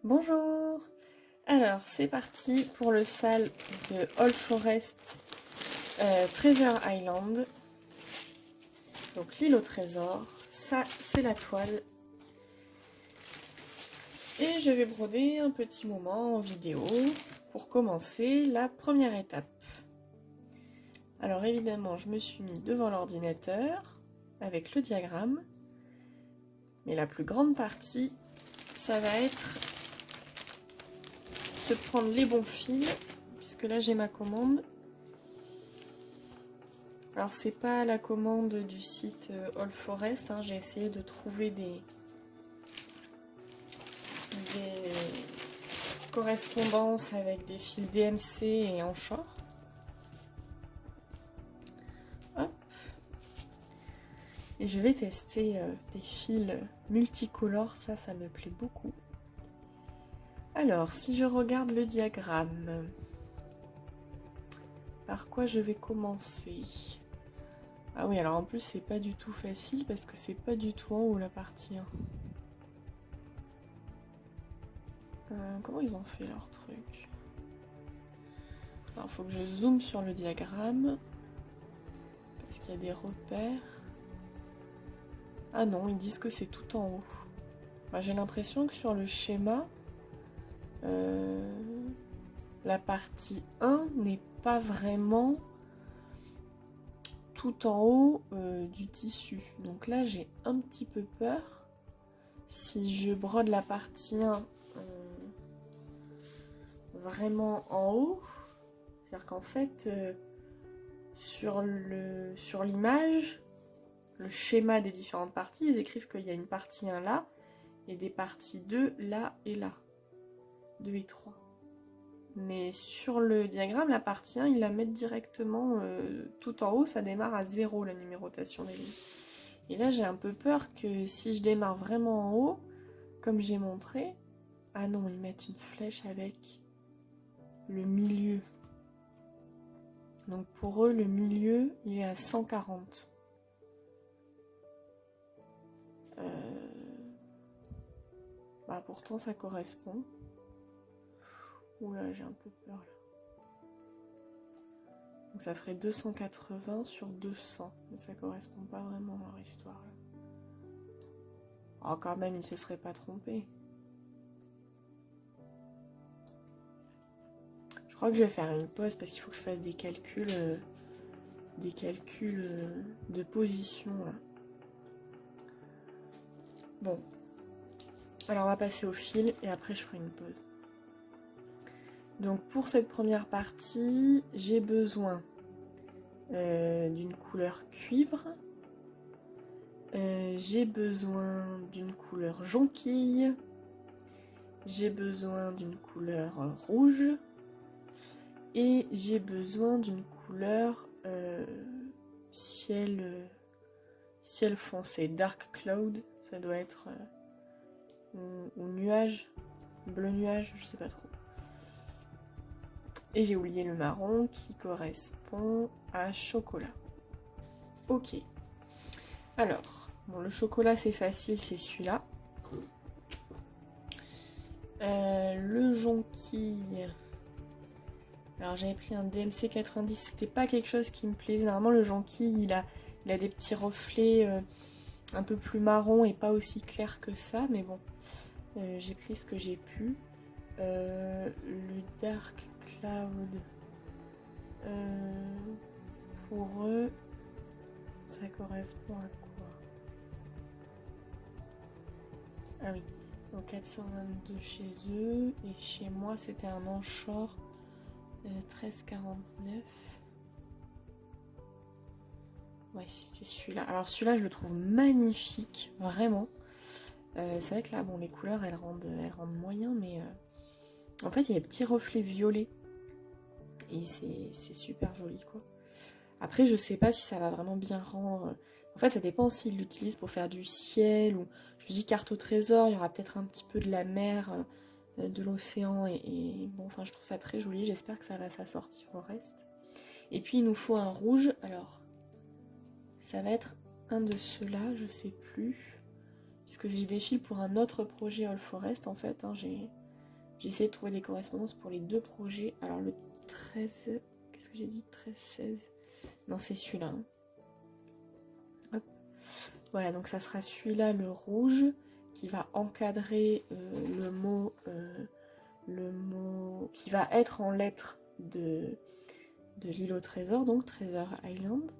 Bonjour. Alors c'est parti pour le sale de All Forest Treasure Island. Donc l'île au trésor, ça c'est la toile. Et je vais broder un petit moment en vidéo pour commencer la première étape. Alors évidemment je me suis mis devant l'ordinateur avec le diagramme. Mais la plus grande partie, ça va être de prendre les bons fils, puisque là j'ai ma commande. Alors c'est pas la commande du site All Forest, hein. J'ai essayé de trouver des correspondances avec des fils DMC et Anchor. Hop. Et je vais tester des fils multicolores, ça me plaît beaucoup. Alors, si je regarde le diagramme, par quoi je vais commencer? Ah oui, alors en plus c'est pas du tout facile parce que c'est pas du tout en haut la partie 1. Comment ils ont fait leur truc? Alors faut que je zoome sur le diagramme parce qu'il y a des repères. Ah non, ils disent que c'est tout en haut. Bah, j'ai l'impression que sur le schéma, la partie 1 n'est pas vraiment tout en haut du tissu. Donc là, j'ai un petit peu peur. Si je brode la partie 1 vraiment en haut, c'est-à-dire qu'en fait, sur l'image, le schéma des différentes parties, ils écrivent qu'il y a une partie 1 là, et des parties 2 là et là. 2 et 3. Mais sur le diagramme, la partie 1, ils la mettent directement tout en haut, ça démarre à 0 la numérotation des lignes. Et là, j'ai un peu peur que si je démarre vraiment en haut, comme j'ai montré, ah non, ils mettent une flèche avec le milieu. Donc pour eux, le milieu, il est à 140. Bah pourtant, ça correspond. Oula, j'ai un peu peur là. Donc ça ferait 280 sur 200. Mais ça correspond pas vraiment à leur histoire là. Oh, quand même, ils se seraient pas trompés. Je crois que je vais faire une pause parce qu'il faut que je fasse des calculs de position là. Bon. Alors on va passer au fil et après je ferai une pause. Donc pour cette première partie, j'ai besoin d'une couleur cuivre. J'ai besoin d'une couleur jonquille. J'ai besoin d'une couleur rouge. Et j'ai besoin d'une couleur ciel foncé, dark cloud. Ça doit être ou nuage, bleu nuage, je sais pas trop. Et j'ai oublié le marron qui correspond à chocolat. Ok. Alors, bon, le chocolat c'est facile, c'est celui-là. Le jonquille. Alors j'avais pris un DMC 90, c'était pas quelque chose qui me plaisait. Normalement le jonquille il a des petits reflets un peu plus marron et pas aussi clair que ça, mais bon, j'ai pris ce que j'ai pu. Le dark cloud, pour eux, ça correspond à quoi? Ah oui, donc 422 chez eux, et chez moi c'était un Anchor 1349. Ouais, c'est celui-là. Alors celui-là, je le trouve magnifique, vraiment. C'est vrai que là, bon, les couleurs, elles rendent moyen, mais en fait, il y a des petits reflets violets. Et c'est super joli, quoi. Après, je sais pas si ça va vraiment bien rendre... En fait, ça dépend s'ils l'utilisent pour faire du ciel, ou... Je me dis, carte au trésor, il y aura peut-être un petit peu de la mer, de l'océan, et bon, enfin, je trouve ça très joli. J'espère que ça va s'assortir au reste. Et puis, il nous faut un rouge. Alors, ça va être un de ceux-là, je sais plus. Puisque j'ai des fils pour un autre projet All Forest, en fait. Hein, J'essaie de trouver des correspondances pour les deux projets. Alors le 13... Qu'est-ce que j'ai dit? 13, 16... Non, c'est celui-là. Hein. Hop. Voilà, donc ça sera celui-là, le rouge, qui va encadrer le mot qui va être en lettres de l'île au trésor, donc Treasure Island.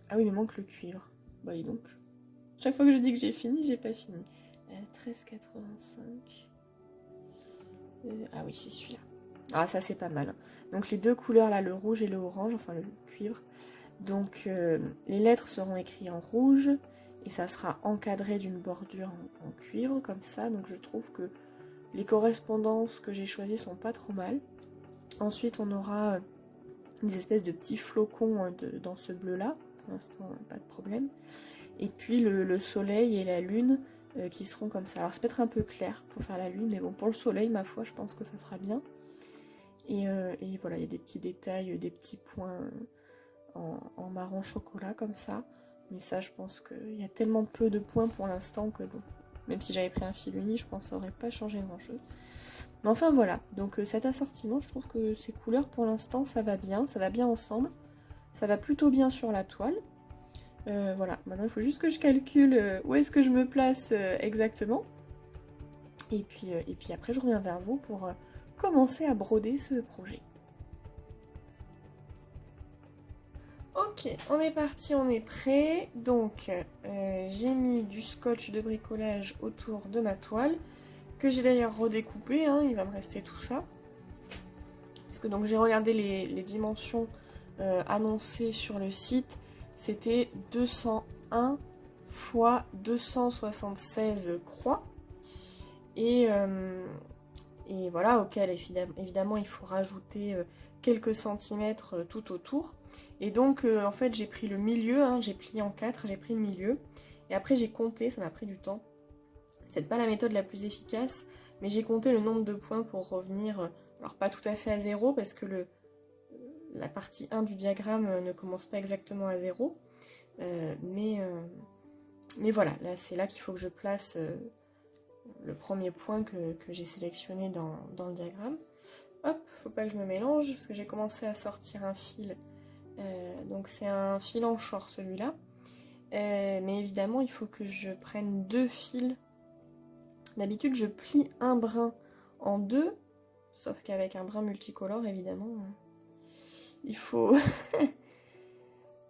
Ah oui, mais manque le cuivre. Bah et donc. Chaque fois que je dis que j'ai fini, j'ai pas fini. 13,85. Ah oui, c'est celui-là. Ah, ça c'est pas mal. Donc les deux couleurs là, le rouge et le orange, enfin le cuivre. Donc les lettres seront écrites en rouge et ça sera encadré d'une bordure en cuivre comme ça. Donc je trouve que les correspondances que j'ai choisies sont pas trop mal. Ensuite on aura des espèces de petits flocons dans ce bleu là. Pour l'instant pas de problème. Et puis le soleil et la lune qui seront comme ça. Alors c'est peut-être un peu clair pour faire la lune, mais bon pour le soleil ma foi je pense que ça sera bien. Et voilà, il y a des petits détails, des petits points en marron chocolat comme ça. Mais ça, je pense qu'il y a tellement peu de points pour l'instant que bon, même si j'avais pris un fil uni, je pense que ça n'aurait pas changé grand-chose. Mais enfin voilà, donc cet assortiment, je trouve que ces couleurs pour l'instant, ça va bien ensemble. Ça va plutôt bien sur la toile. Voilà, maintenant il faut juste que je calcule où est-ce que je me place exactement. Et puis après, je reviens vers vous pour commencer à broder ce projet. Ok, on est parti, on est prêt. Donc, j'ai mis du scotch de bricolage autour de ma toile, que j'ai d'ailleurs redécoupé, hein, il va me rester tout ça. Parce que donc j'ai regardé les dimensions annoncées sur le site, c'était 201 x 276 croix. Et voilà, auquel évidemment il faut rajouter quelques centimètres tout autour. Et donc en fait j'ai pris le milieu, hein, j'ai plié en 4, j'ai pris le milieu. Et après j'ai compté, ça m'a pris du temps. C'est pas la méthode la plus efficace, mais j'ai compté le nombre de points pour revenir, alors pas tout à fait à 0, parce que la partie 1 du diagramme ne commence pas exactement à 0. Mais voilà, là c'est là qu'il faut que je place le premier point que j'ai sélectionné dans le diagramme. Hop, faut pas que je me mélange, parce que j'ai commencé à sortir un fil. Donc c'est un fil en short celui-là. Mais évidemment, il faut que je prenne deux fils. D'habitude, je plie un brin en deux, sauf qu'avec un brin multicolore, évidemment, il faut...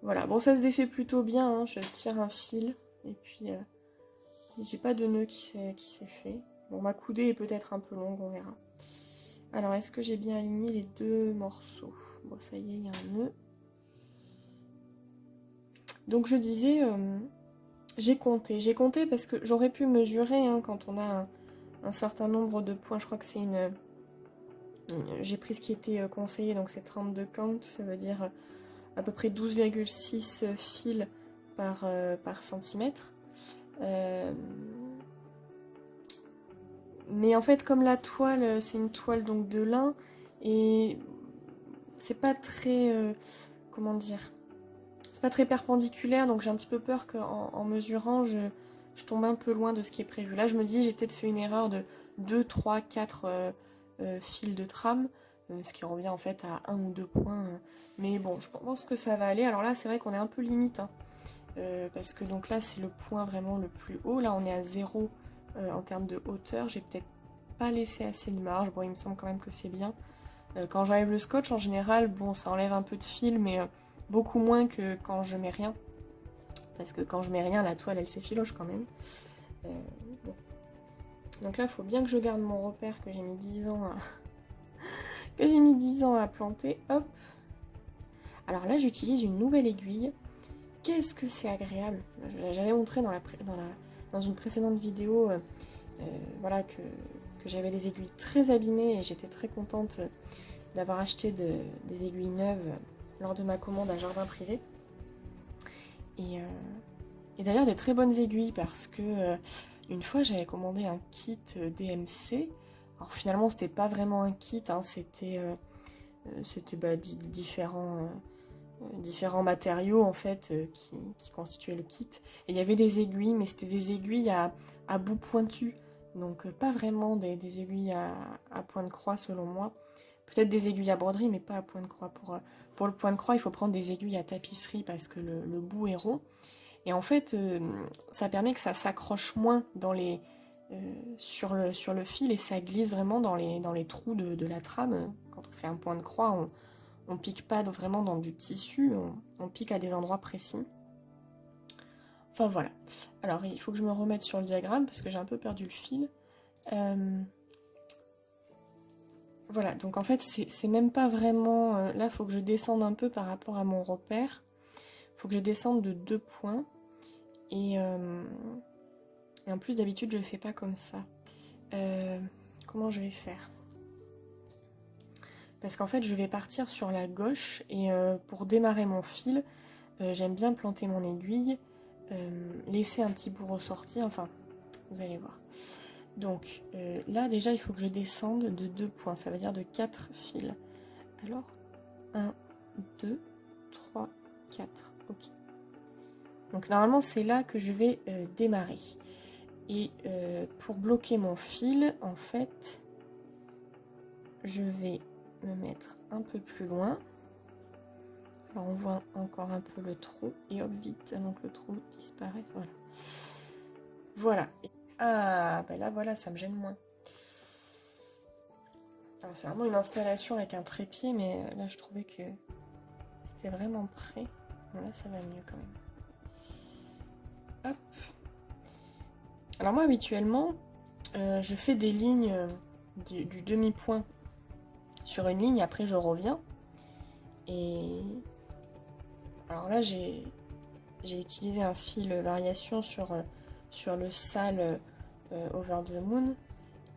Voilà, bon, ça se défait plutôt bien, hein. Je tire un fil, et puis j'ai pas de nœud qui s'est fait. Bon, ma coudée est peut-être un peu longue, on verra. Alors, est-ce que j'ai bien aligné les deux morceaux? Bon, ça y est, il y a un nœud. Donc, je disais, j'ai compté parce que j'aurais pu mesurer, hein, quand on a un certain nombre de points. Je crois que c'est une... J'ai pris ce qui était conseillé, donc c'est 32 count, ça veut dire à peu près 12,6 fils par centimètre. Mais en fait, comme la toile, c'est une toile donc de lin, et c'est pas très... comment dire? C'est pas très perpendiculaire, donc j'ai un petit peu peur qu'en mesurant, je tombe un peu loin de ce qui est prévu. Là, je me dis, j'ai peut-être fait une erreur de 2, 3, 4 fils de trame, ce qui revient en fait à 1 ou 2 points. Mais bon, je pense que ça va aller. Alors là, c'est vrai qu'on est un peu limite, hein, parce que donc là, c'est le point vraiment le plus haut. Là, on est à 0 en termes de hauteur. J'ai peut-être pas laissé assez de marge. Bon, il me semble quand même que c'est bien. Quand j'enlève le scotch, en général, bon, ça enlève un peu de fil, mais beaucoup moins que quand je mets rien. Parce que quand je mets rien, la toile, elle s'effiloche quand même. Bon. Donc là, il faut bien que je garde mon repère que j'ai mis 10 ans à... que j'ai mis 10 ans à planter. Hop. Alors là, j'utilise une nouvelle aiguille. Qu'est-ce que c'est agréable. J'avais montré dans une précédente vidéo voilà, que j'avais des aiguilles très abîmées et j'étais très contente d'avoir acheté des aiguilles neuves lors de ma commande à Jardin Privé. Et d'ailleurs des très bonnes aiguilles parce que une fois j'avais commandé un kit DMC. Alors finalement c'était pas vraiment un kit, hein, c'était différents matériaux en fait qui constituaient le kit. Et il y avait des aiguilles, mais c'était des aiguilles à bout pointu. Donc pas vraiment des aiguilles à point de croix selon moi. Peut-être des aiguilles à broderie, mais pas à point de croix. Pour le point de croix, il faut prendre des aiguilles à tapisserie parce que le bout est rond. Et en fait, ça permet que ça s'accroche moins sur le fil et ça glisse vraiment dans les trous de la trame. Quand on fait un point de croix, on pique pas vraiment dans du tissu, on pique à des endroits précis. Enfin voilà. Alors il faut que je me remette sur le diagramme parce que j'ai un peu perdu le fil. Voilà, donc en fait c'est même pas vraiment... là il faut que je descende un peu par rapport à mon repère. Il faut que je descende de 2 points. Et en plus d'habitude je le fais pas comme ça. Comment je vais faire? Parce qu'en fait je vais partir sur la gauche et pour démarrer mon fil, j'aime bien planter mon aiguille, laisser un petit bout ressortir, enfin vous allez voir. Donc là déjà il faut que je descende de 2 points, ça veut dire de 4 fils. Alors 1, 2, 3, 4, ok. Donc normalement c'est là que je vais démarrer. Et pour bloquer mon fil, en fait, je vais me mettre un peu plus loin. Alors on voit encore un peu le trou. Et hop, vite, avant que le trou disparaisse. Voilà. Voilà. Ah, ben là, voilà, ça me gêne moins. C'est vraiment une installation avec un trépied, mais là, je trouvais que c'était vraiment près. Bon, là, ça va mieux quand même. Hop. Alors moi, habituellement, je fais des lignes du demi-point sur une ligne, après je reviens. Et alors là, j'ai utilisé un fil variation sur le sale Over the Moon.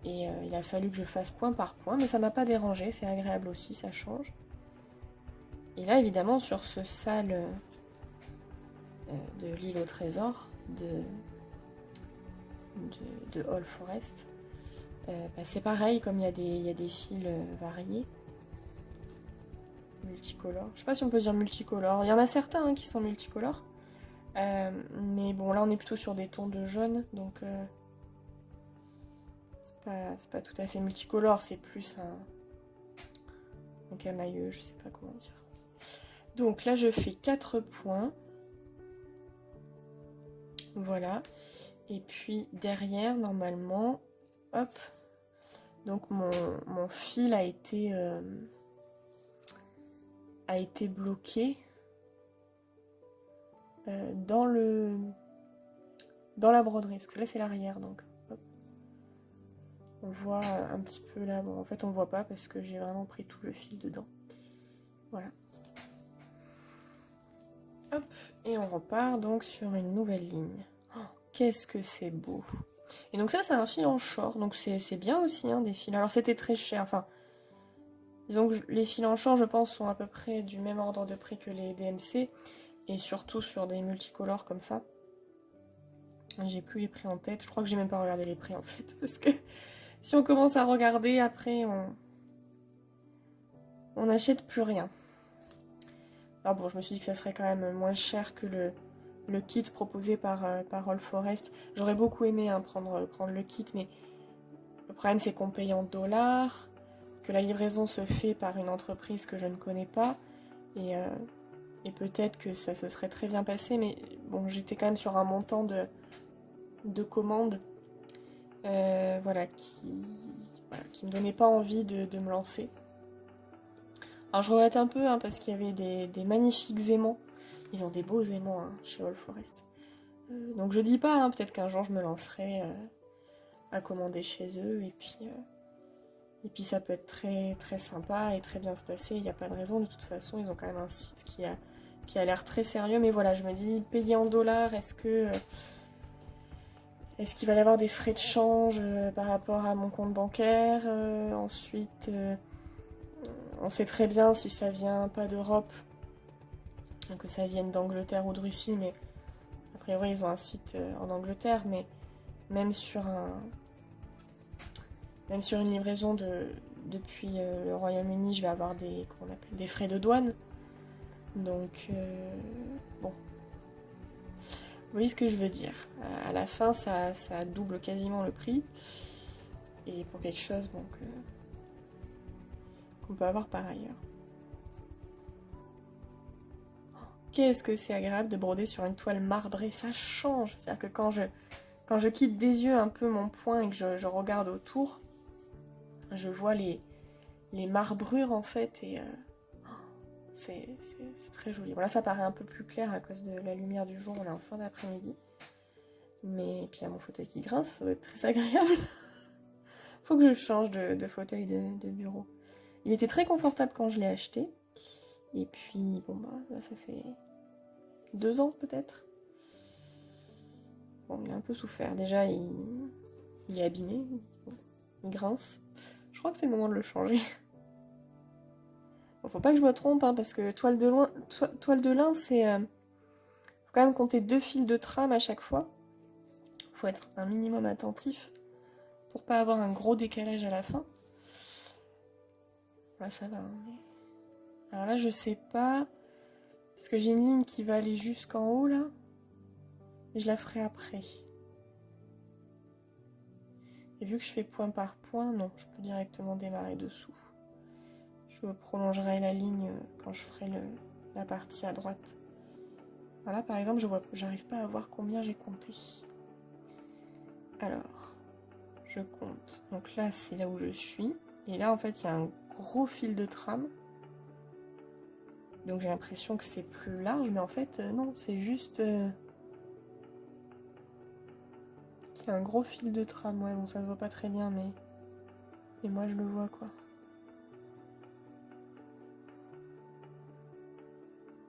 Et il a fallu que je fasse point par point, mais ça m'a pas dérangé, c'est agréable aussi, ça change. Et là, évidemment, sur ce sale de l'île au trésor de All Forest, c'est pareil, comme il y a des fils variés, multicolores. Je sais pas si on peut dire multicolores. Il y en a certains qui sont multicolores. Mais bon, là on est plutôt sur des tons de jaune, donc c'est pas tout à fait multicolore, c'est plus un camailleux, je sais pas comment dire. Donc là je fais 4 points. Voilà. Et puis derrière, normalement, hop, donc mon fil a été bloqué dans la broderie, parce que là c'est l'arrière, donc hop. On voit un petit peu là, bon en fait on voit pas parce que j'ai vraiment pris tout le fil dedans. Voilà. Hop, et on repart donc sur une nouvelle ligne. Oh, qu'est-ce que c'est beau! Et donc ça c'est un fil en short, donc c'est bien aussi des fils. Alors c'était très cher, enfin disons que les fils en short je pense sont à peu près du même ordre de prix que les DMC, et surtout sur des multicolores comme ça. J'ai plus les prix en tête, je crois que j'ai même pas regardé les prix en fait, parce que si on commence à regarder après on n'achète plus rien. Alors bon, je me suis dit que ça serait quand même moins cher que le kit proposé par All Forest. J'aurais beaucoup aimé prendre le kit, mais le problème c'est qu'on paye en dollars, que la livraison se fait par une entreprise que je ne connais pas, et peut-être que ça se serait très bien passé, mais bon, j'étais quand même sur un montant de commande qui me donnait pas envie de me lancer. Alors je regrette un peu parce qu'il y avait des magnifiques aimants. Ils ont des beaux aimants chez All Forest. Donc je dis pas, peut-être qu'un jour je me lancerai à commander chez eux et puis ça peut être très très sympa et très bien se passer. Il n'y a pas de raison, de toute façon ils ont quand même un site qui a l'air très sérieux. Mais voilà, je me dis, payer en dollars, est-ce qu'il va y avoir des frais de change par rapport à mon compte bancaire? Ensuite, on sait très bien si ça vient pas d'Europe, que ça vienne d'Angleterre ou de Russie, mais a priori ils ont un site en Angleterre, mais même sur une livraison depuis le Royaume-Uni, je vais avoir des frais de douane. Donc bon. Vous voyez ce que je veux dire. À la fin, ça double quasiment le prix. et pour quelque chose bon, qu'on peut avoir par ailleurs. Qu'est-ce que c'est agréable de broder sur une toile marbrée, ça change. C'est-à-dire que quand je quitte des yeux un peu mon point et que je regarde autour, je vois les marbrures en fait et c'est très joli. Voilà, ça paraît un peu plus clair à cause de la lumière du jour, on est en fin d'après-midi. Mais puis il y a mon fauteuil qui grince, ça doit être très agréable. Faut que je change de fauteuil de bureau. Il était très confortable quand je l'ai acheté. Et puis, bon bah, là ça fait 2 ans peut-être. Bon, il a un peu souffert. Déjà, il est abîmé, il grince. Je crois que c'est le moment de le changer. Bon, faut pas que je me trompe, hein, parce que toile de lin, c'est... faut quand même compter 2 fils de trame à chaque fois. Faut être un minimum attentif pour pas avoir un gros décalage à la fin. Là, ça va. Hein, mais... Alors là, je sais pas... Parce que j'ai une ligne qui va aller jusqu'en haut, là. Et je la ferai après. Et vu que je fais point par point, non, je peux directement démarrer dessous. Je prolongerai la ligne quand je ferai la partie à droite. Voilà, par exemple, j'arrive pas à voir combien j'ai compté. Alors, je compte. Donc là, c'est là où je suis. Et là, en fait, il y a un gros fil de trame. Donc j'ai l'impression que c'est plus large, mais en fait, non, c'est juste... qu'il y a un gros fil de trame. Ouais, bon, ça se voit pas très bien, mais... Et moi, je le vois, quoi.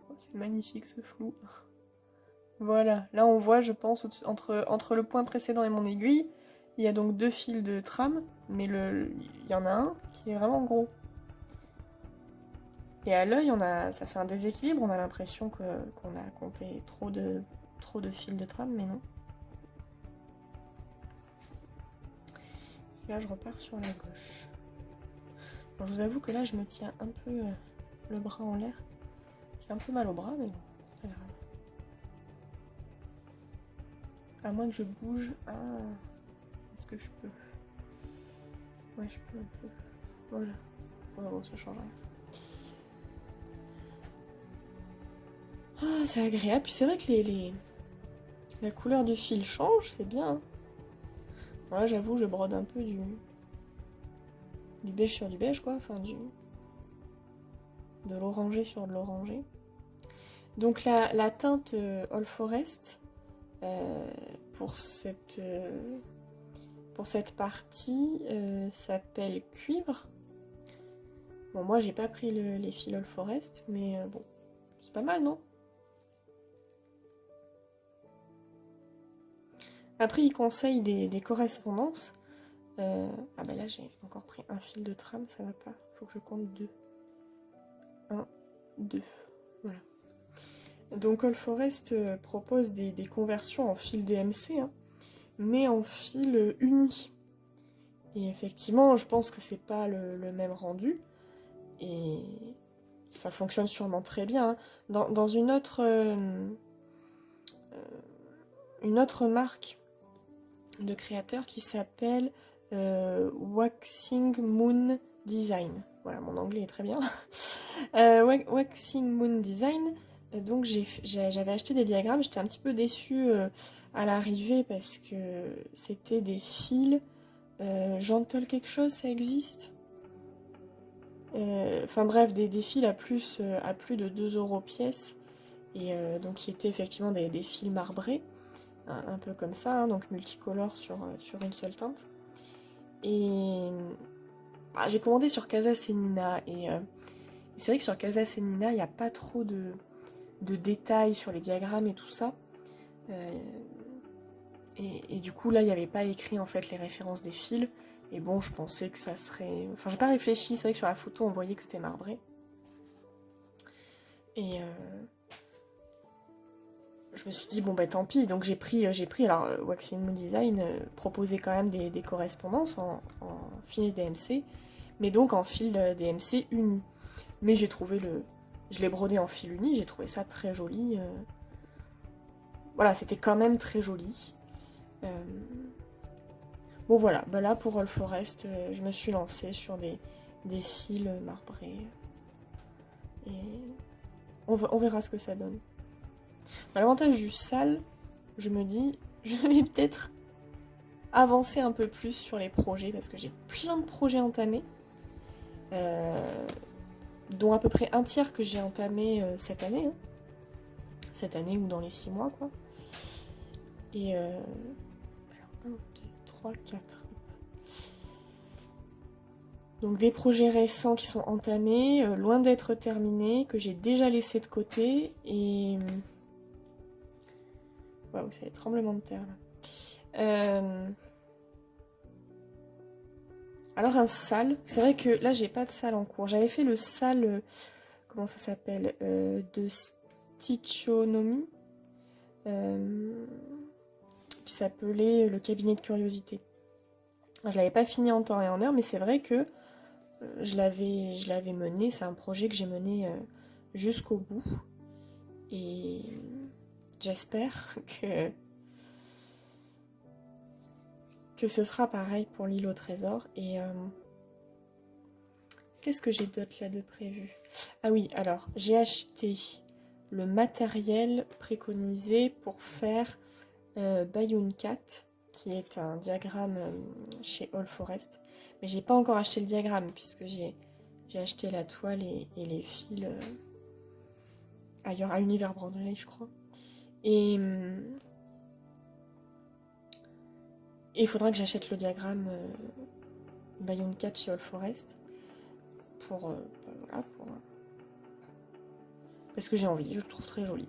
Oh, c'est magnifique, ce flou. Voilà, là on voit, je pense, entre le point précédent et mon aiguille, il y a donc 2 fils de trame, mais il y en a un qui est vraiment gros. Et à l'œil, ça fait un déséquilibre, on a l'impression qu'on a compté trop de fils de trame, mais non. Et là, je repars sur la gauche. Bon, je vous avoue que là, je me tiens un peu le bras en l'air. J'ai un peu mal au bras, mais bon, c'est pas grave. À moins que je bouge. Ah, est-ce que je peux? Ouais, je peux un peu. Voilà. Ouais, bon, ça change rien. Ah, c'est agréable. Puis c'est vrai que la couleur du fil change, c'est bien. Hein. Voilà, j'avoue, je brode un peu du beige sur du beige, quoi. Enfin, de l'orangé sur de l'orangé. Donc la teinte All Forest, pour cette partie, s'appelle cuivre. Bon, moi, j'ai pas pris les fils All Forest, mais bon, c'est pas mal, non? Après, il conseille des correspondances. Ah bah là, j'ai encore pris un fil de trame, ça va pas. Faut que je compte 2. 1, 2. Voilà. Donc All Forest propose des conversions en fil DMC, hein, mais en fil uni. Et effectivement, je pense que c'est pas le même rendu. Et ça fonctionne sûrement très bien. Hein. Dans une autre marque de créateurs qui s'appelle Waxing Moon Design. Voilà, mon anglais est très bien. Waxing Moon Design. Donc j'avais acheté des diagrammes, j'étais un petit peu déçue à l'arrivée parce que c'était des fils Gentle quelque chose, ça existe. Enfin bref, des fils à plus de 2 € pièce. Et donc qui étaient effectivement des fils marbrés. Un peu comme ça, hein, donc multicolore sur une seule teinte. Et j'ai commandé sur Casa Senina et c'est vrai que sur Casa Senina, il n'y a pas trop de détails sur les diagrammes et tout ça. Et du coup, là, il n'y avait pas écrit en fait les références des fils. Et bon, je pensais que ça serait... Enfin, j'ai pas réfléchi, c'est vrai que sur la photo, on voyait que c'était marbré. Et je me suis dit, bon bah tant pis, donc j'ai pris alors Waxing Moon Design proposait quand même des correspondances en fil DMC, mais donc en fil DMC uni. Mais je l'ai brodé en fil uni, j'ai trouvé ça très joli. Voilà, c'était quand même très joli. Bon voilà, bah là pour All Forest, je me suis lancée sur des fils marbrés. Et on verra ce que ça donne. Bah, l'avantage du sale, je me dis, je vais peut-être avancer un peu plus sur les projets, parce que j'ai plein de projets entamés, dont à peu près un tiers que j'ai entamé cette année. Hein. Cette année ou dans les 6 mois, quoi. Et alors, 1, 2, 3, 4. Donc des projets récents qui sont entamés, loin d'être terminés, que j'ai déjà laissé de côté. Et... Waouh, c'est les tremblements de terre, là. Alors un sale, c'est vrai que là, j'ai pas de sale en cours. J'avais fait le sale, comment ça s'appelle, de Stitchonomie, qui s'appelait le cabinet de curiosité. Je l'avais pas fini en temps et en heure, mais c'est vrai que je l'avais mené, c'est un projet que j'ai mené jusqu'au bout. Et j'espère que ce sera pareil pour l'île au trésor. Et qu'est-ce que j'ai d'autre là de prévu? Ah oui, alors j'ai acheté le matériel préconisé pour faire Bayun 4, qui est un diagramme chez All Forest. Mais j'ai pas encore acheté le diagramme, puisque j'ai acheté la toile et les fils ailleurs, à Univers Broderie, je crois. Et il faudra que j'achète le diagramme Bayun 4 chez All Forest. Voilà, parce que j'ai envie, je le trouve très joli.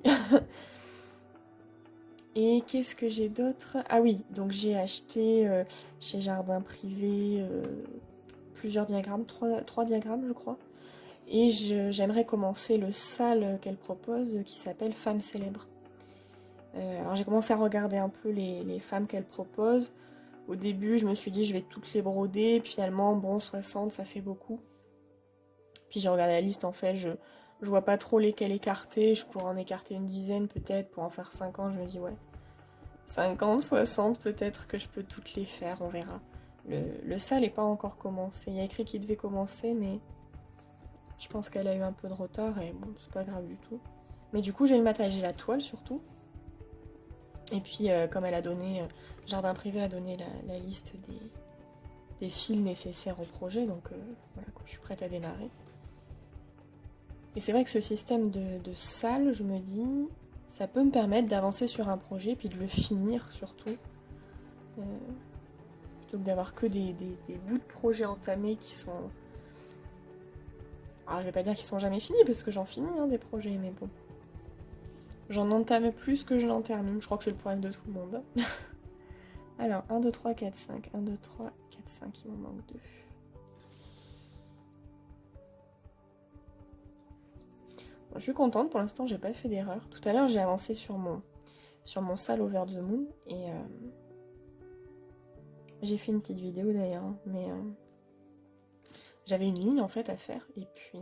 Et qu'est-ce que j'ai d'autre? Ah oui, donc j'ai acheté chez Jardin Privé plusieurs diagrammes, 3 diagrammes je crois. Et j'aimerais commencer le sale qu'elle propose qui s'appelle Femmes célèbres. Alors j'ai commencé à regarder un peu les femmes qu'elle propose. Au début je me suis dit je vais toutes les broder, puis finalement bon 60 ça fait beaucoup. Puis j'ai regardé la liste en fait, je vois pas trop lesquelles écarter, je pourrais en écarter une dizaine peut-être pour en faire 50, je me dis ouais. 50, 60 peut-être que je peux toutes les faire, on verra. Le sale n'est pas encore commencé, il y a écrit qu'il devait commencer mais je pense qu'elle a eu un peu de retard et bon c'est pas grave du tout. Mais du coup j'ai le matériel, j'ai la toile surtout. Et puis comme elle a donné, Jardin Privé a donné la liste des fils nécessaires au projet, donc voilà, je suis prête à démarrer. Et c'est vrai que ce système de salle, je me dis, ça peut me permettre d'avancer sur un projet, puis de le finir surtout. Plutôt que d'avoir que des bouts de projet entamés qui sont... Alors je vais pas dire qu'ils sont jamais finis, parce que j'en finis hein, des projets, mais bon. J'en entame plus que je n'en termine, je crois que c'est le problème de tout le monde. Alors, 1, 2, 3, 4, 5. 1, 2, 3, 4, 5, il m'en manque 2. Bon, je suis contente, pour l'instant j'ai pas fait d'erreur. Tout à l'heure j'ai avancé sur mon sale Over the Moon et j'ai fait une petite vidéo d'ailleurs, hein, mais j'avais une ligne en fait à faire et puis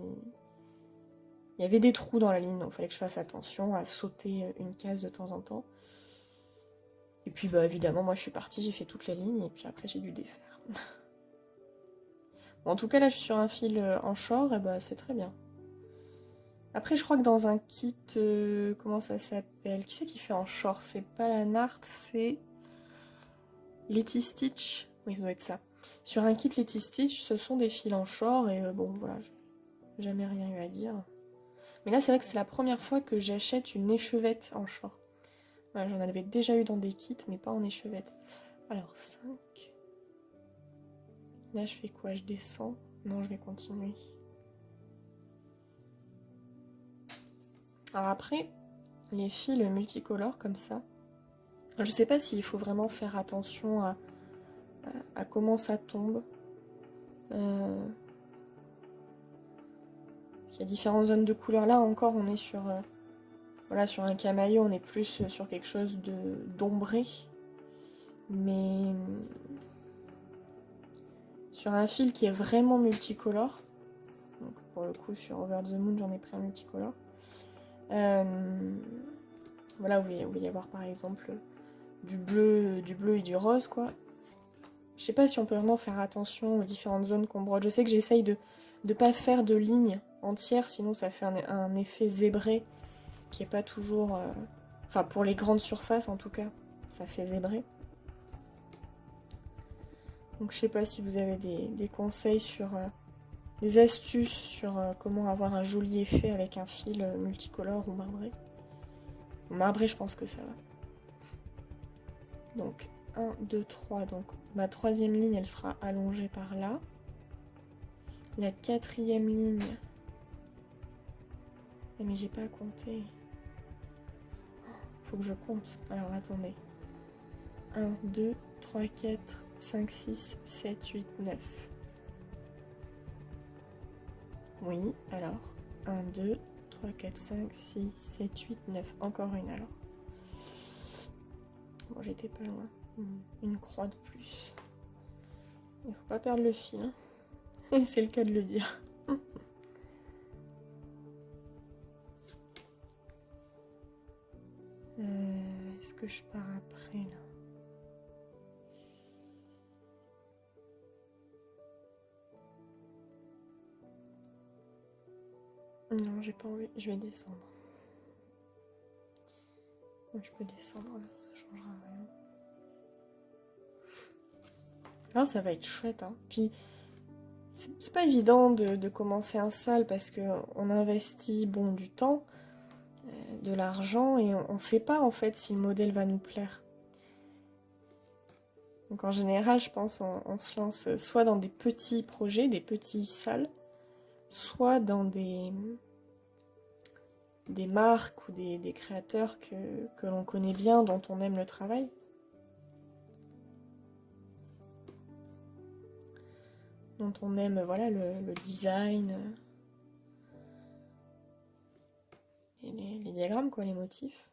il y avait des trous dans la ligne, donc il fallait que je fasse attention à sauter une case de temps en temps. Et puis bah évidemment moi je suis partie, j'ai fait toute la ligne et puis après j'ai dû défaire. Bon, en tout cas là je suis sur un fil en short et bah c'est très bien. Après je crois que dans un kit, comment ça s'appelle? Qui c'est qui fait en short? C'est pas la Nart, c'est Letty Stitch. Oui ça doit être ça. Sur un kit Letty Stitch ce sont des fils en short et bon voilà, j'ai jamais rien eu à dire. Mais là c'est vrai que c'est la première fois que j'achète une échevette en short. Voilà, j'en avais déjà eu dans des kits, mais pas en échevette. Alors, 5. Là, je fais quoi? Je descends? Non, je vais continuer. Alors après, les fils multicolores comme ça, je sais pas s'il faut vraiment faire attention à comment ça tombe. Il y a différentes zones de couleurs. Là encore, on est sur... voilà, sur un camaillot, on est plus sur quelque chose d'ombré. Mais sur un fil qui est vraiment multicolore, donc pour le coup sur Over the Moon j'en ai pris un multicolore. Voilà, vous voulez y avoir par exemple du bleu et du rose quoi. Je sais pas si on peut vraiment faire attention aux différentes zones qu'on brode. Je sais que j'essaye de ne pas faire de lignes entières, sinon ça fait un effet zébré qui est pas toujours... Enfin, pour les grandes surfaces en tout cas, ça fait zébré. Donc je sais pas si vous avez des conseils sur... des astuces sur comment avoir un joli effet avec un fil multicolore ou marbré. Marbré, je pense que ça va. Donc 1, 2, 3. Donc ma 3e ligne, elle sera allongée par là. La 4e ligne... Mais j'ai pas compté. Faut que je compte. Alors attendez. 1, 2, 3, 4, 5, 6, 7, 8, 9. Oui, alors. 1, 2, 3, 4, 5, 6, 7, 8, 9. Encore une alors. Bon, j'étais pas loin. Une croix de plus. Il faut pas perdre le fil. Hein. C'est le cas de le dire. Est-ce que je pars après là? Non, j'ai pas envie. Je vais descendre. Je peux descendre là, ça changera rien. Ah, ça va être chouette, hein. Puis, c'est pas évident de commencer un sale parce qu'on investit du temps, de l'argent et on sait pas en fait si le modèle va nous plaire. Donc en général, je pense on se lance soit dans des petits projets, des petits sales, soit dans des marques ou des créateurs que l'on connaît bien, dont on aime le travail. Dont on aime voilà, le design, et les diagrammes, quoi, les motifs.